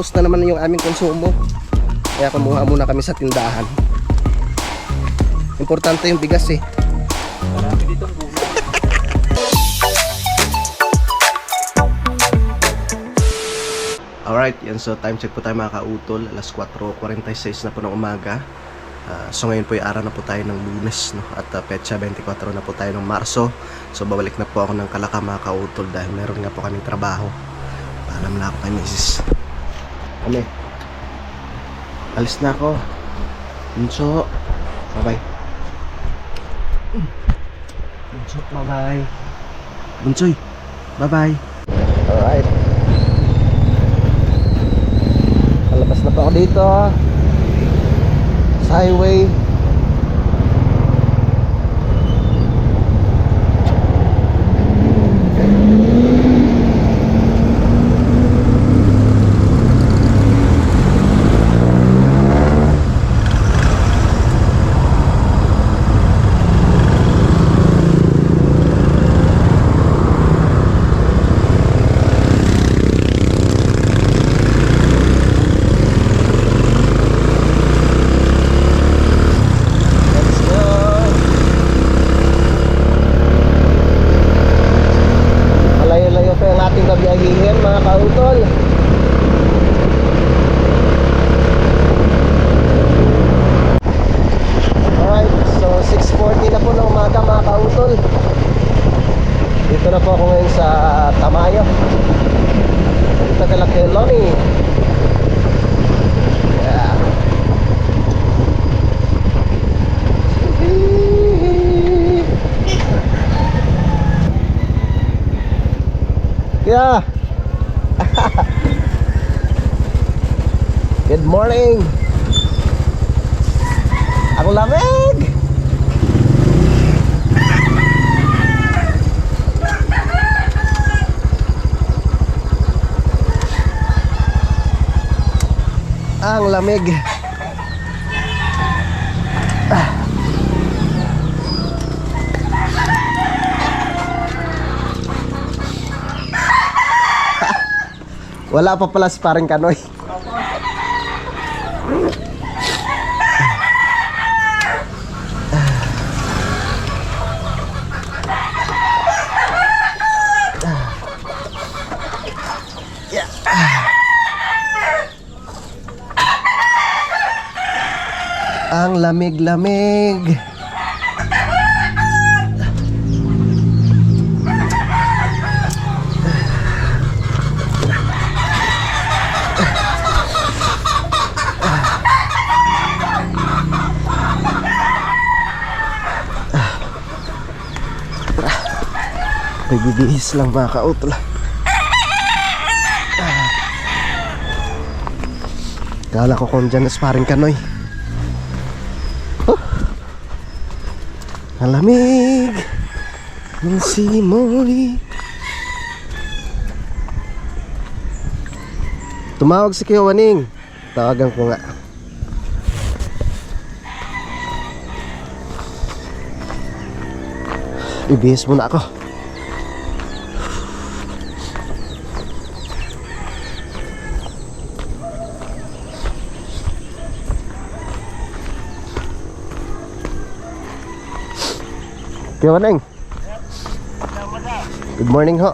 naubos na naman yung aming konsumo. Kaya kumuha muna kami sa tindahan. Importante yung bigas eh. Marami ditong gulay. Alright, yan, so time check po tayo mga kautol. Alas 4:46 na po ng umaga. So ngayon po yung araw na po tayo ng Lunes, no? At petsa 24 na po tayo ng Marso. So babalik na po ako ng Kalaka mga kautol dahil meron nga po kaming trabaho. Paalam na ako kay Mrs. Kami. Alis na ako. Bunso. Bye-bye. Bunso, bye-bye. Bunsoy, bye-bye. Alright. Palabas na po ako dito sa highway. Dito na po ako ngayon sa Tamayo. Dito kala kay Lonnie. Yeah. Yeah. Good morning. Ang lamig. Ang lamig. Wala pa pala sparring kanoy. Ang lamig-lamig. Nagbibihis lang mga kautol. Kala ko kung dyan na sparring kanoy. Ang lamig ng simoy. Tumawag si Kuya Waning. Tawagan ko nga. Ibihis muna ako. Kuya Waning. Good morning ho.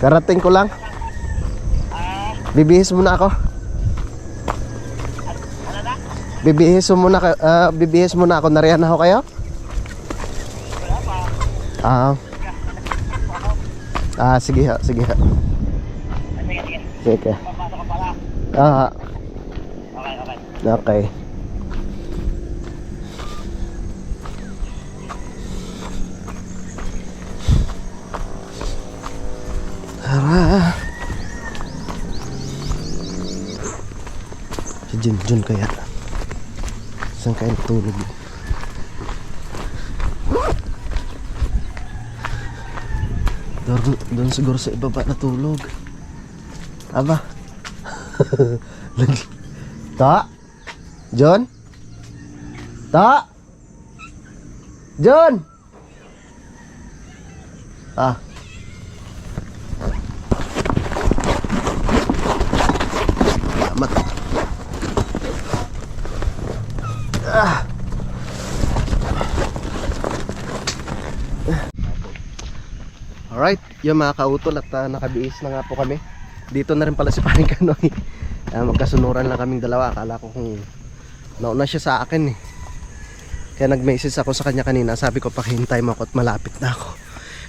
Karating ko lang. Bibihis muna ako. Bibihis muna ako. Nariyan na ho kayo? Sige ho, sige ho. Sige. Okay. Tara. Si Junjun kaya. Saan kaya natulog? Doon siguro sa ibaba natulog. Aba. Ta? John? Ta? John? Alright, yung mga kautol at nakabiis na nga po kami. Dito na rin pala si Paring Kanoy. Magkasunuran lang kaming dalawa. Akala ko kung nauna siya sa akin eh. Kaya nag-message ako sa kanya kanina. Sabi ko pakihintay mo ako at malapit na ako.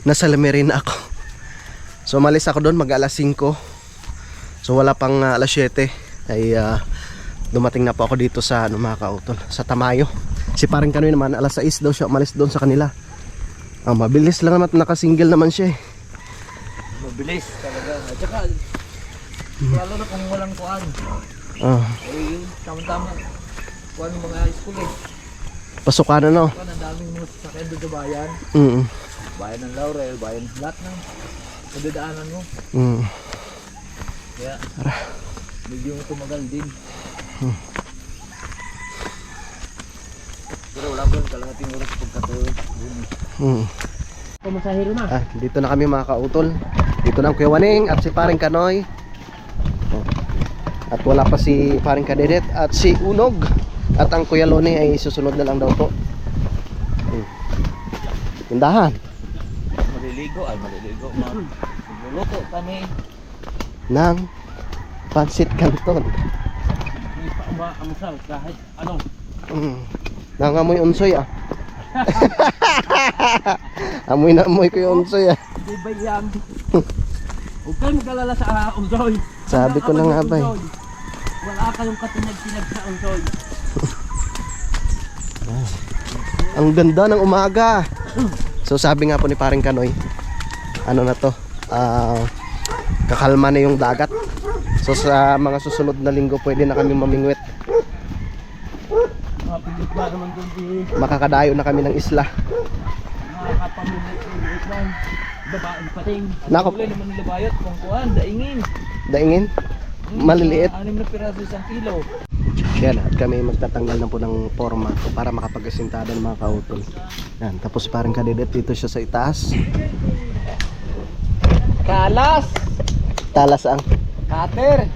Nasa Lamerina ako. So malis ako doon mag alas 5. So wala pang alas 7 ay dumating na po ako dito sa mga kautol, sa Tamayo. Si Paring Kanoy naman alas 6 daw siya umalis doon sa kanila. Mabilis lang naman, nakasingle naman siya eh. Mabilis talaga. At saka, lalo na kung walang kuan. Eh, tama-tama. Kuan mga high school eh. Pasukan na no. Kuan, ang daming mga sasakyan doon sa bayan. Bayan ng Laurel, bayan lahat ng madadaanan mo. Kaya, medyo tumagal din. Pero wala pa yung kalahating oras pagkatulog. Pumasahero na. Dito na kami mga kautol. Dito na ang Kuya Waning at si Paring Kanoy. At wala pa si Paring Kadedet at si Unog. At ang Kuya Loni ay susunod na lang daw po. Tindahan. Maliligo. Magluluto kami. Ng Pansit Canton. Hindi pa umaamusal kahit ano. Nangamoy unsoy ah. Amoy na amoy ko yung unsoy ah. Di ba yan? Huwag kayo mag-alala sa unsoy. Sabi ko na nga ba eh. Wala kayong katinag-tinag sa unsoy. Ang ganda ng umaga. So sabi nga po ni Paring Kanoy, ano na to, kakalma na yung dagat. So sa mga susunod na linggo pwede na kami mamingwit. Mapilit ba naman doon di Makakadayo na kami ng isla. makakapamimit lang. Babaeng pating. Nako. Ang kulay naman nila bayot kung kuhan, daingin. Daingin? Maliliit. 6 na piraso isang kilo. Yan, at kami magtatanggal na po ng forma para makapag-asintada ng mga kautol. Yan, tapos Paring Kadedet dito siya sa itaas. Kalas! Talas ang Kater!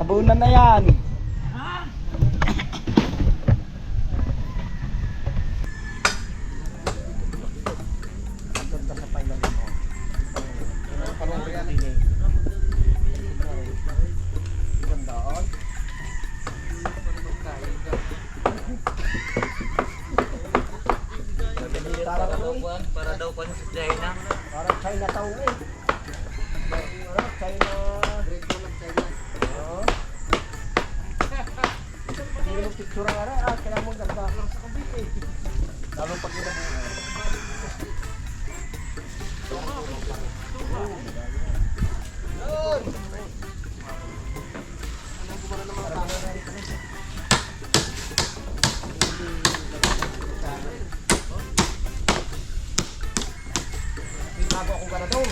Tabunan na yan! Para daw pa sa China. parang China town eh. China. Hindi mo picture nga na, kailangan mo ganda lang sa kabit eh. Lalo pag bago akong ganadong.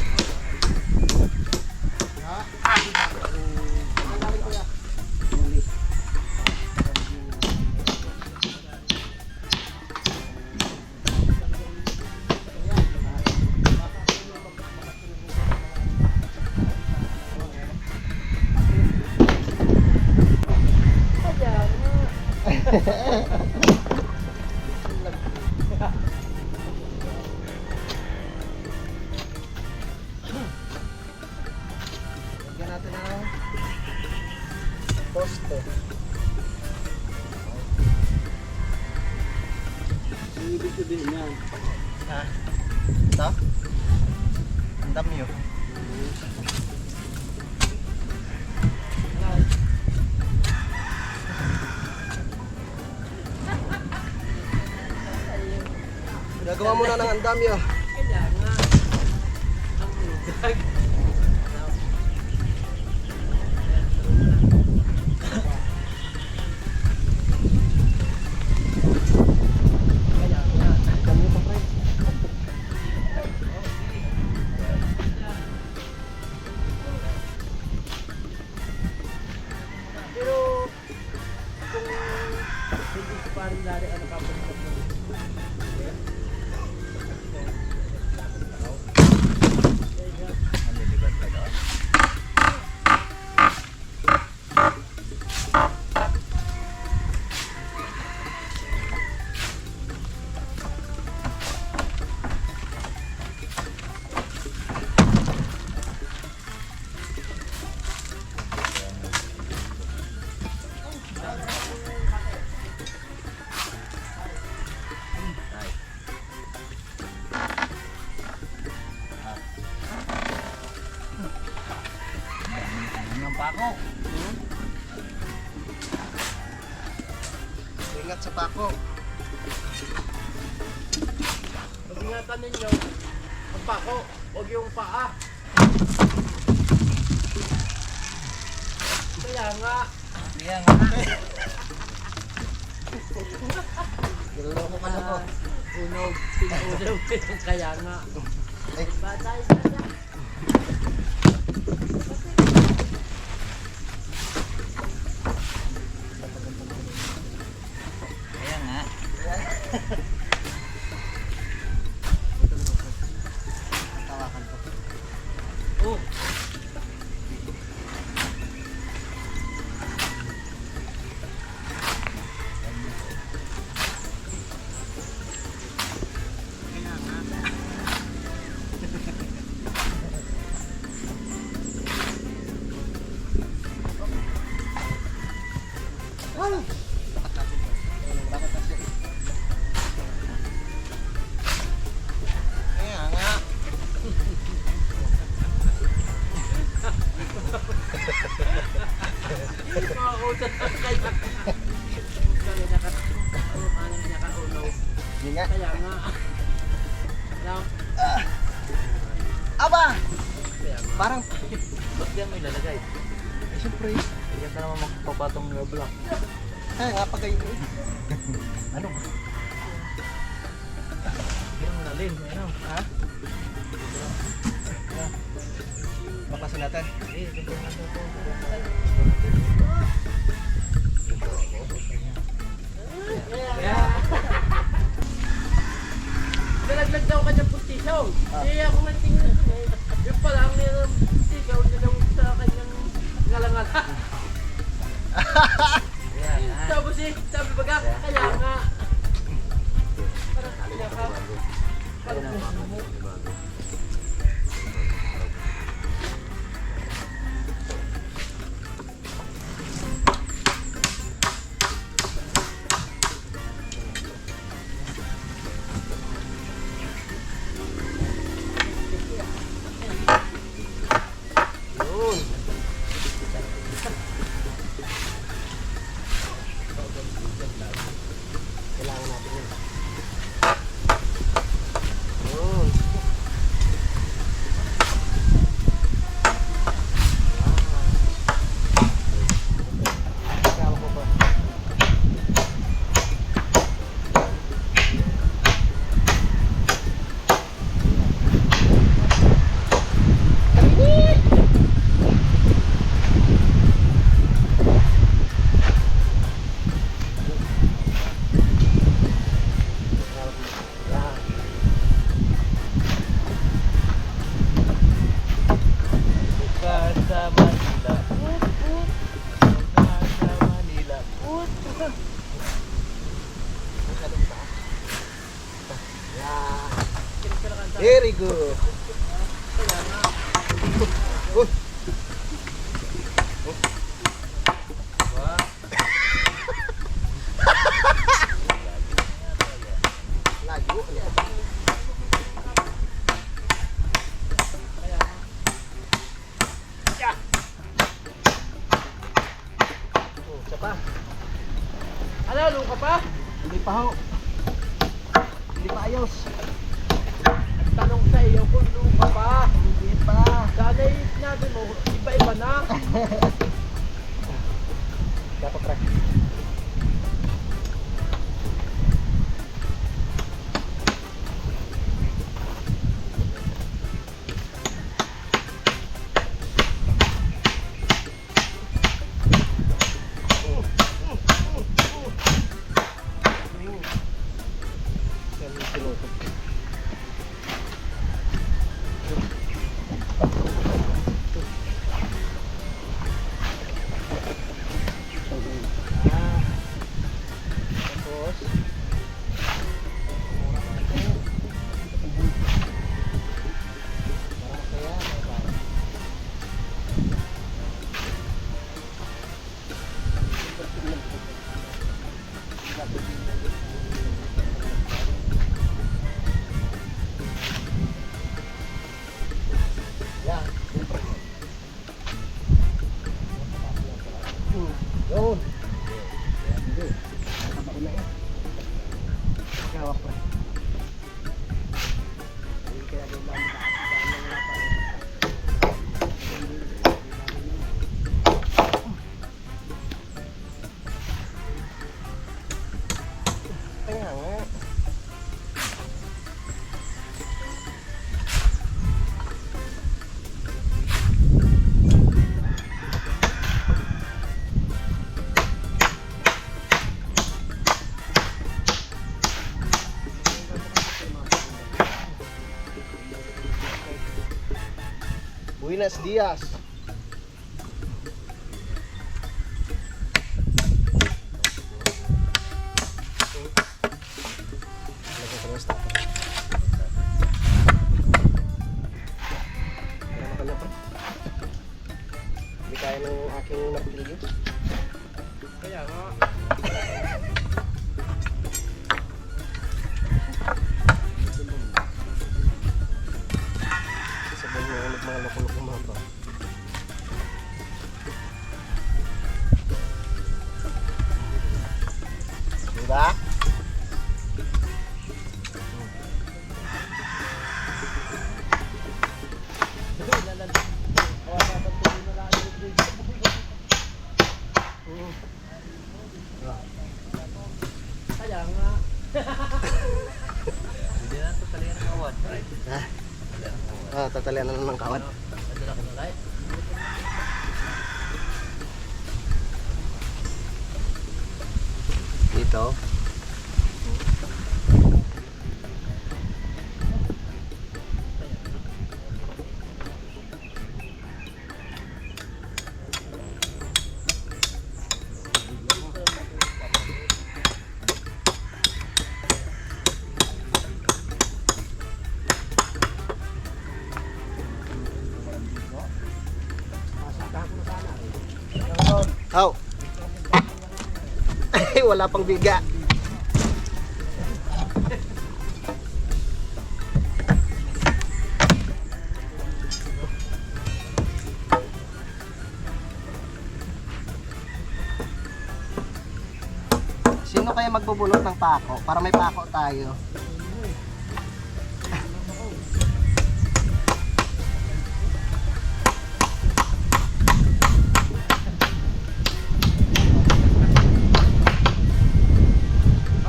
Lagyan natin ng poste. Ibig sabihin yan. Ha? Ito? Ang dami yun. Nagawa mo na ng andam yun. Pero kung hindi si Paring Lari ano kapag Ingat sa pako. Pag-ingatan ninyo, ang pako, huwag yung paa. Kaya nga. Niloloko ka na po. Unog, pinunog, kaya nga. Ay. Batay, batay. Kaya nga. Tawakan po. Oh. Kaya nga. Makakutan na kaya. Hindi nga. Kaya nga. Now, Aba! kaya nga. Parang, Ba't yan mo ilalagay? eh, siyempre. Kaya ka naman magpapatong ng block. Kaya nga pag kayo. Ano? Yung lalim, ano? Ha? Baklasin natin. Eh, ganito na ito. Nalaglag daw ka ng pustisaw. Kaya ako nga tingnan ko eh. Yung pala ang nila pustisaw, nilaw sa kanyang ngalangala. Tapos eh, sabi baga, kaya nga. Parang kaya ka. Parang puso mo. Yun. Kailangan natin yun. Yun. Ikaw ko ba? Bukas sa Manila. Bukas sa Manila. Very good. Oh, layo. Oh, isa pa. Ano, luka pa? Hindi pa ho. Hindi pa ayos. Tanong sa iyo kung luka pa. Hindi pa. Sana natin mo, iba-iba na. Dapat track. Yun. Hindi. Nakakauna yan. hawak pa. Kaya nga. Buenos dias. Hindi kaya ng aking martilyo. Kaya nga. Sabay mo mga loko-loko mga to. Diba? Kaya nga. Hindi na ito talaga ng kawad. Tatalian na lang ng kawad. Padala ko na kahit. Dito. Aw. Ay, wala pang biga. Sino kaya magbubulot ng pako? Para may pako tayo.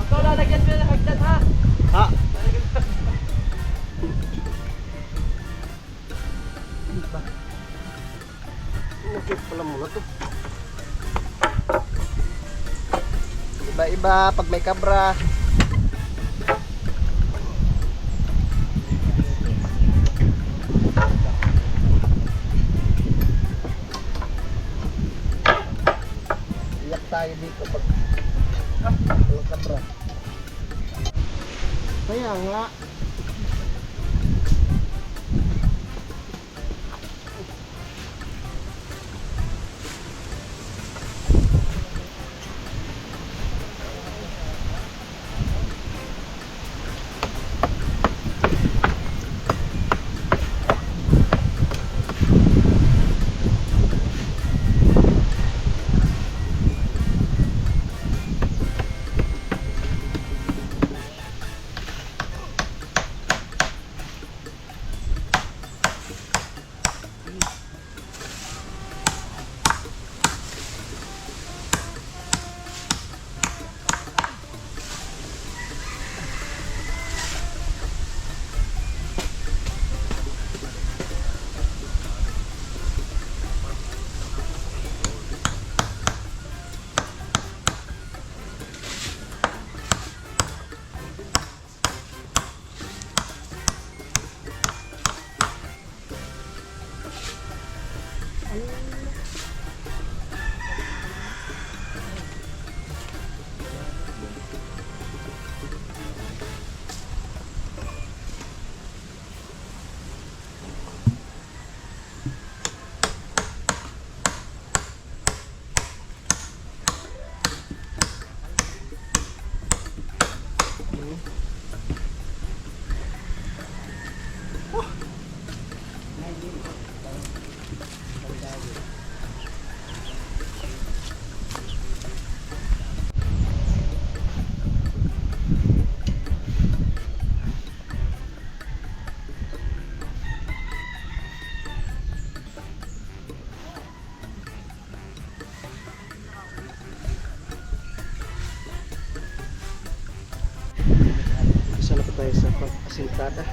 Ako, lalagyan mo na hagdan ha. Ha? Nakit pala muna to. Iba-iba pag may kabra. Iyak tayo dito pag walang kabra. Kaya nga. Umpisa na po tayo sa pag-asintada.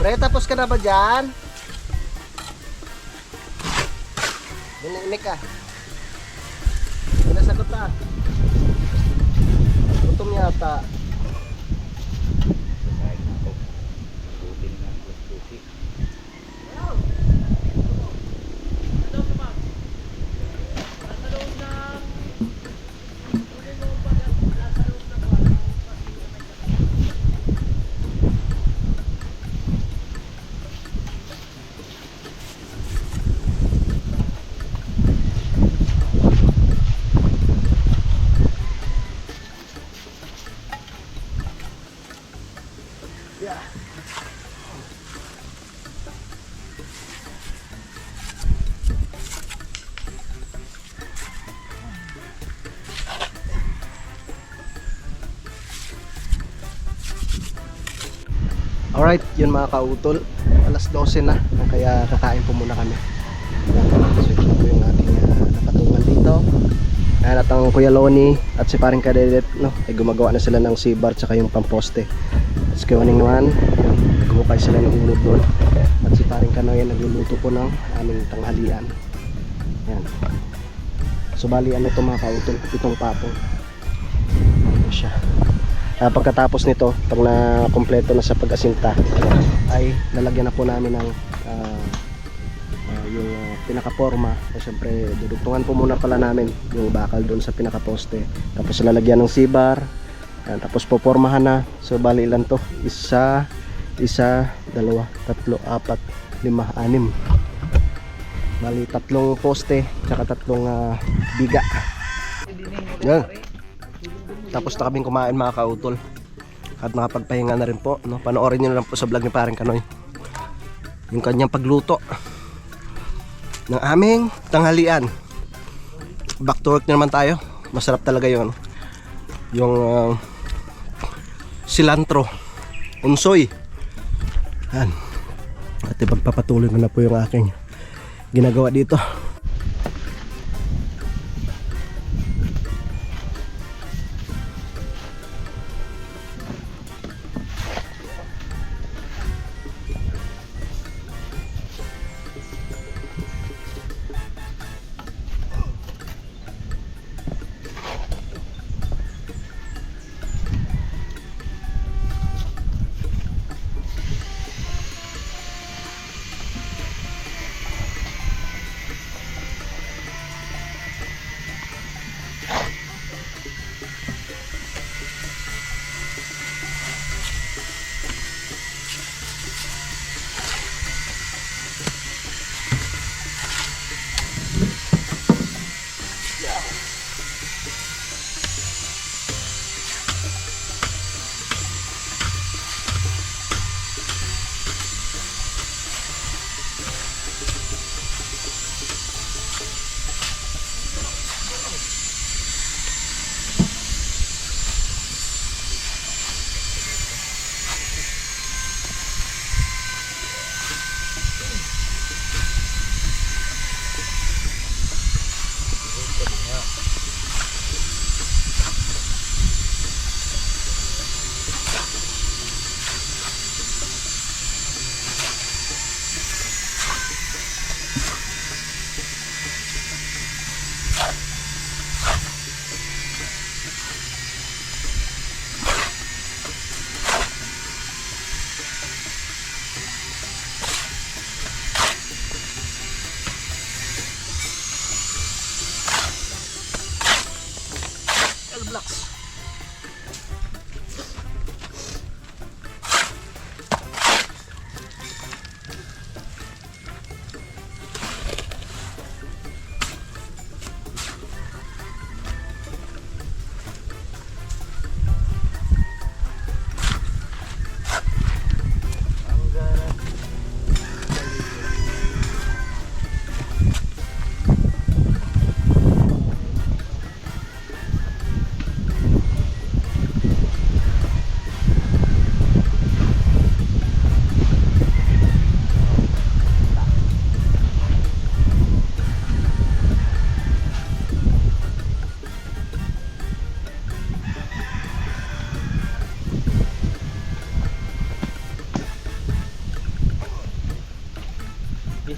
Pre, tapos ka na ba dyan? Binimik ka. Pinasagot na. Gutom yata. Alright, yun mga kautol. Alas 12 na, kaya kakain po muna kami. Switch na po yung ating nakatungan dito. Ayan, at ang Kuya Loni at si paring Kadedet, no, ay gumagawa na sila ng C-bar tsaka yung pamposte. At si Kuya naman, gumukay sila ng ulod doon. At si paring Kanoy nagluluto po ng aming tanghalian. Ayan. So bali ano ito mga kautol, 7 patong. Ayan siya. Pagkatapos nito, pag na-kompleto na sa pag-asinta, ay lalagyan na po namin ng yung pinaka-forma. Siyempre, dudugtungan po muna pala namin yung bakal doon sa pinaka-poste. Tapos lalagyan ng C-bar. Tapos popormahan na. So, bali ilan to? 1, 2, 3, 4, 5, 6. Bali, 3 poste, tsaka 3 biga. Yan. Tapos na kaming kumain mga kautol. At nakapagpahinga na rin po, no? Panoorin nyo na lang po sa vlog ni paring Kanoy yung kanyang pagluto ng aming tanghalian. Back to work na naman tayo. Masarap talaga yun. Yung cilantro unsoy. Yan. At ipagpapatuloy ko na po yung aking ginagawa dito.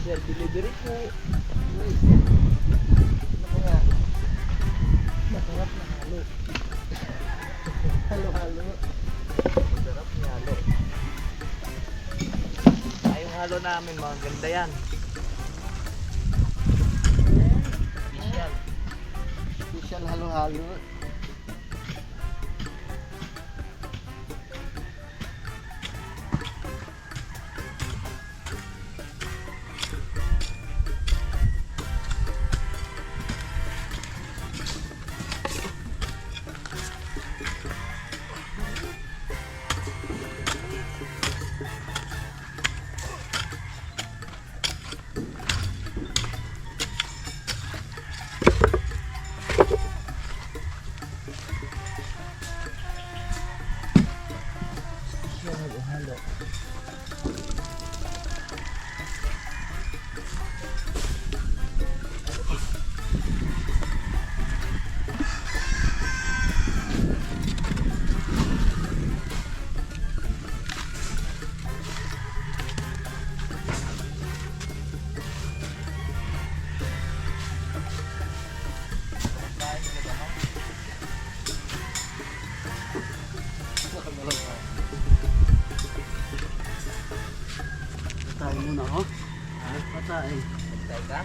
Yan, delivery po. Uy. Ano nga? Masarap na halo. Halo-halo. Masarap na halo. Yung halo namin, mga ganda yan. Special. Special halo-halo. Halo-halo. Patay muna ako. Patay. Patay ka?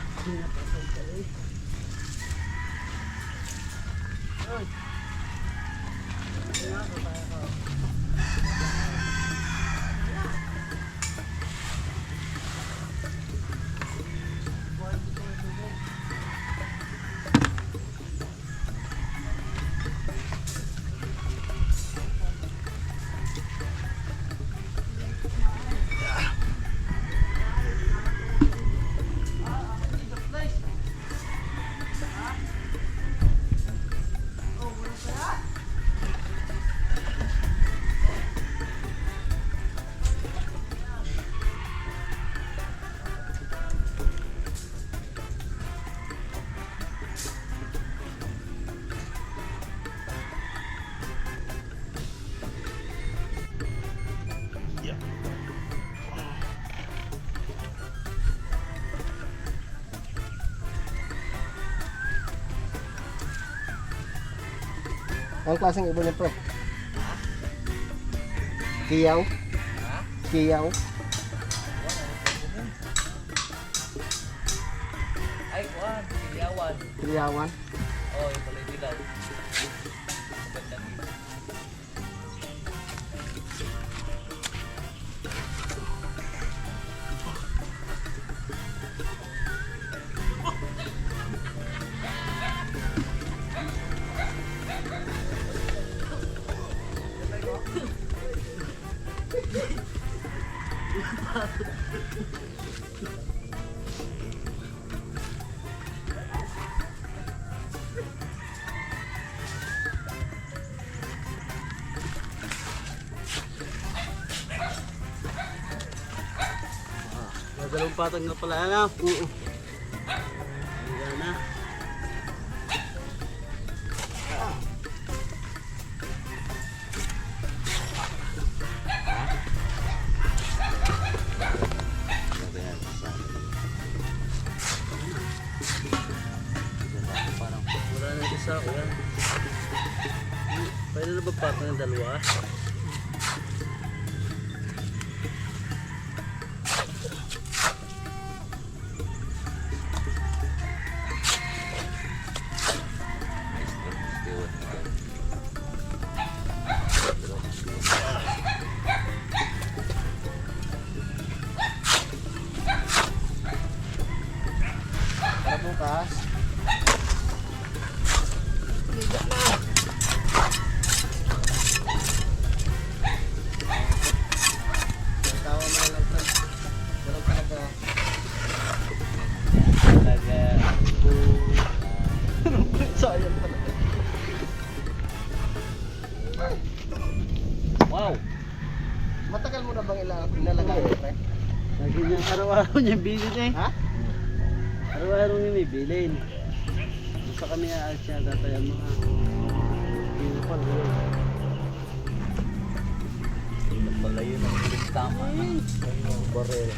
Anong klaseng ibon niya, pre? Kiyaw? Kiyaw? Ay, kuhan. Piliyawan. Kiyawan? Oh, yung pala dilaw. Magandang yun. Dalawang patag na pala na. Oo. Ayan na. Wala na isa ko yan. Pwede na ba patag ng dalawa? Para bukas. Tawa mo lang ito. Walang talaga. Talaga. Sayang talaga. Wow! Matagal mo na bang inalagay, pre? Lagi niya araw-araw niya bilin eh. Ha? Araw-araw niya may bilin. Gusto kami aalis siya tatayan mga. Hindi pa rin. Ito pala yun ang tama. Yung barel.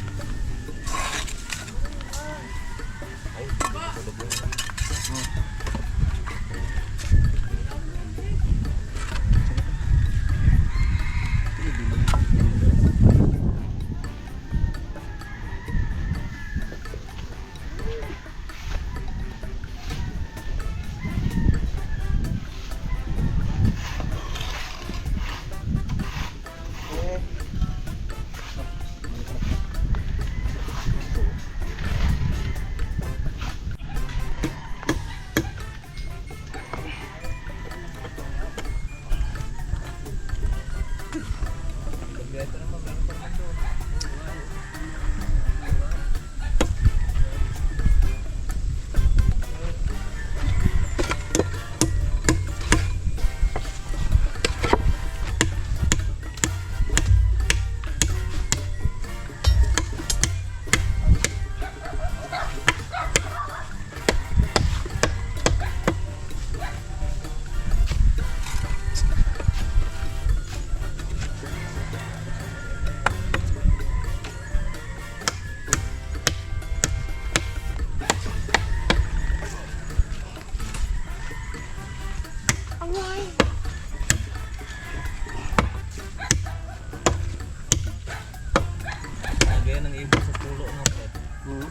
Gaya ng ibon sa pulo ng pet. Yung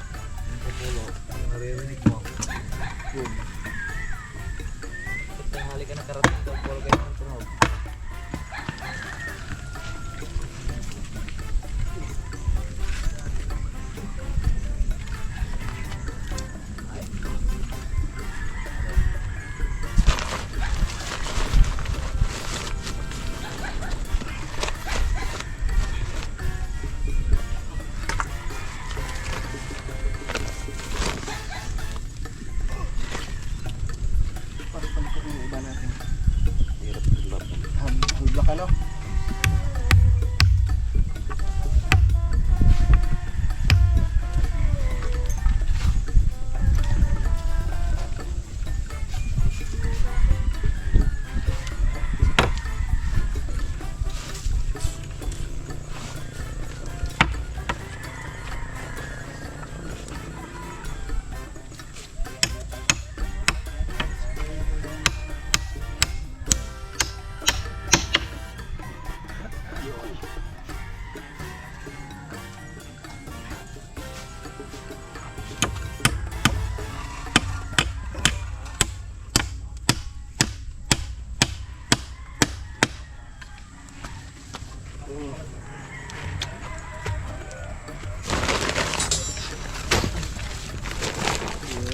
sa pulo, naririnig mo. Boom. Pag tanghali ka nakarating daw, puro kayo ng tunog. Hulbak ano?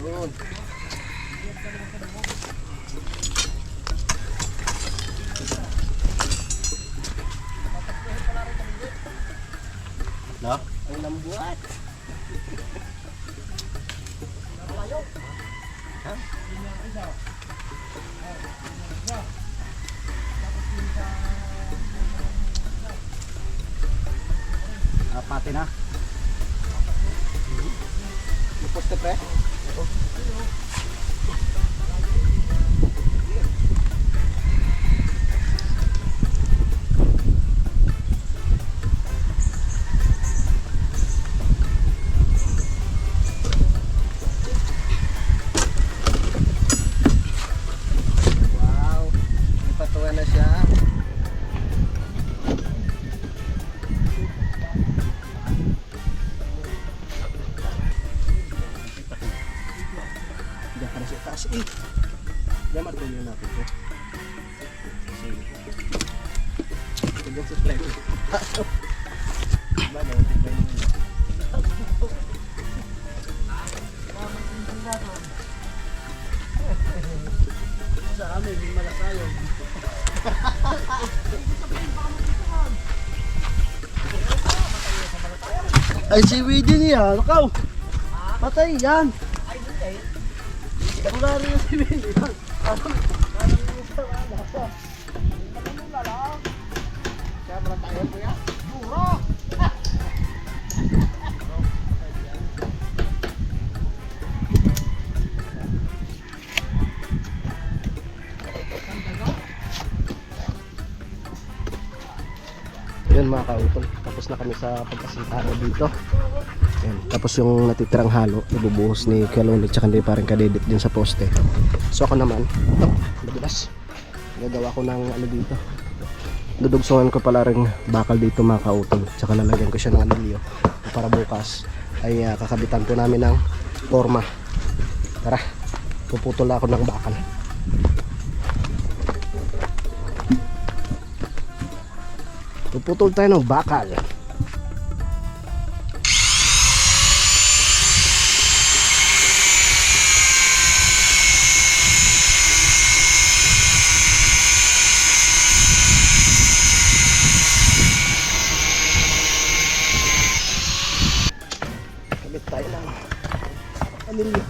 Yun. No? Ang lambuat. Pati na. Lupos ka pre? Wow, may patuwa na siya. Diyan ka na sa taas eh. Diyan martilyo natin ito. Sige. Diyan sa plate. Diba na? Diba yun? Sa amin, hindi malakayo. Ay, si Widdy niya, nakaw. Patay yan. Wala rin yung si Widdy. Kaya pala tayo po yan. Buro! Yun mga kautol, tapos na kami sa pagkasintahan dito. Yan. Tapos yung natitirang halo, ibubuhos ni Kalunit tsaka hindi parang kadedit din sa poste. So ako naman, ito, madulas. Gagawa ko ng ano dito. Dudugsungan ko pala rin bakal dito mga kautol. Tsaka lalagyan ko siya ng anilyo. Para bukas ay kakabitan po namin ng forma. Tara, puputol ako ng bakal. Puputol tayo ng bakal. Kabit tayo ng anilyo.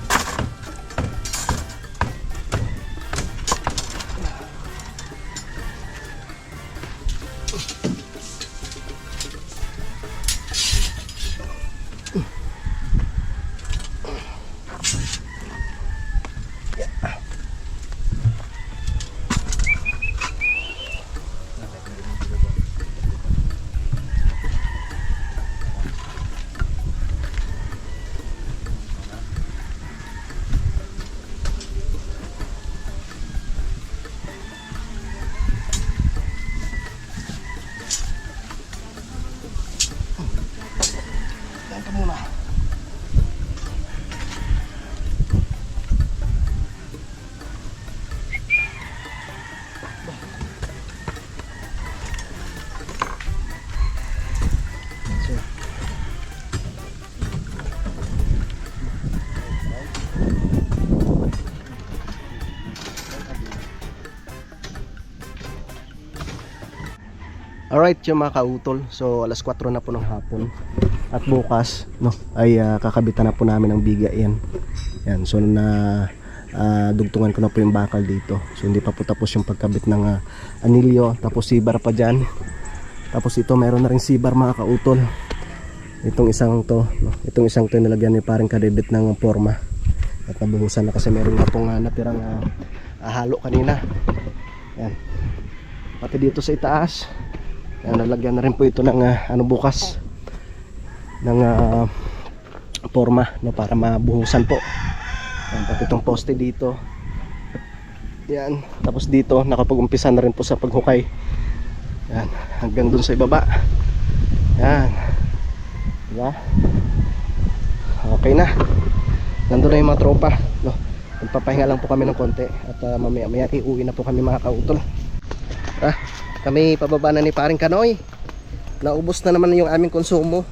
Ito muna. Alright, yung mga kautol. So alas 4 na po ng hapon. At bukas no, ay kakabitan na po namin ng biga yan. Yan, so dugtungan ko na po yung bakal dito. So hindi pa po tapos yung pagkabit ng anilyo. Tapos sibar pa dyan. Tapos ito meron na rin sibar mga kautol. Itong isang to no, itong isang to nilagyan ni parang kadedit ng forma. At nabuhusan na kasi meron na pong natirang halo kanina. Yan. Pati dito sa itaas. Yan, nalagyan na rin po ito ng bukas ng forma no, para mabuhusan po. Yan, pati itong poste dito. Yan, tapos dito nakapag-umpisa na rin po sa paghukay. Yan, hanggang dun sa ibaba. Yan. Diba? Okay na. Nandun na yung mga tropa no. Magpapahinga lang po kami ng konti. At mamaya maya iuwi na po kami mga kautol. Kami pababa na ni paring Kanoy. Naubos na naman yung aming konsumo.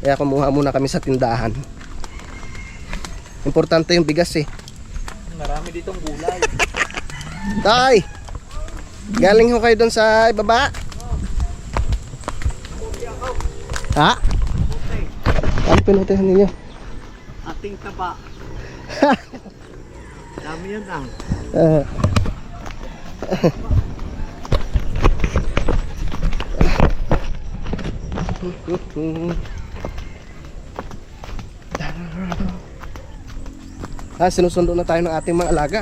Kaya kumuha muna kami sa tindahan. Importante yung bigas eh. Marami ditong gulay. Tay! Galing ho kayo doon sa ibaba? Ha? Ano pinutihan ninyo? Ating taba. Dami yan ah. Sinusundo na tayo ng ating mga alaga.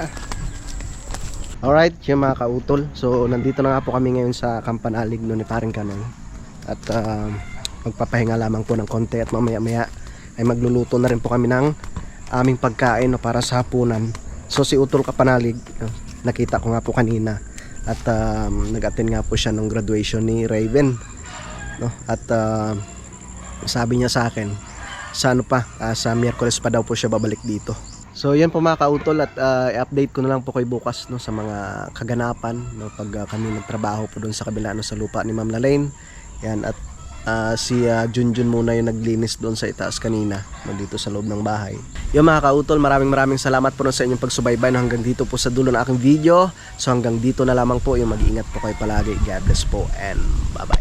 Alright, yung mga kautol. So nandito na nga po kami ngayon sa Kampanalig no, ni paring Kanoy. At magpapahinga lamang po ng konti. At mamaya maya ay magluluto na rin po kami ng aming pagkain no, para sa hapunan. So si Utol Kapanalig, nakita ko nga po kanina. At nag-attend nga po siya ng graduation ni Raven no? At sabi niya sa akin sa sa Miyerkules pa daw po siya babalik dito. So yan po mga kautol. At i-update ko na lang po kayo bukas no, sa mga kaganapan no, pag kami nagtrabaho po doon sa kabila no, sa lupa ni Ma'am Lalaine. Yan, at si Junjun muna yung naglinis doon sa itaas kanina no, dito sa loob ng bahay. Yung mga kautol, maraming salamat po no, sa inyong pagsubaybay no, hanggang dito po sa dulo ng aking video. So hanggang dito na lamang po, yung mag-iingat po kayo palagi. God bless po and bye bye.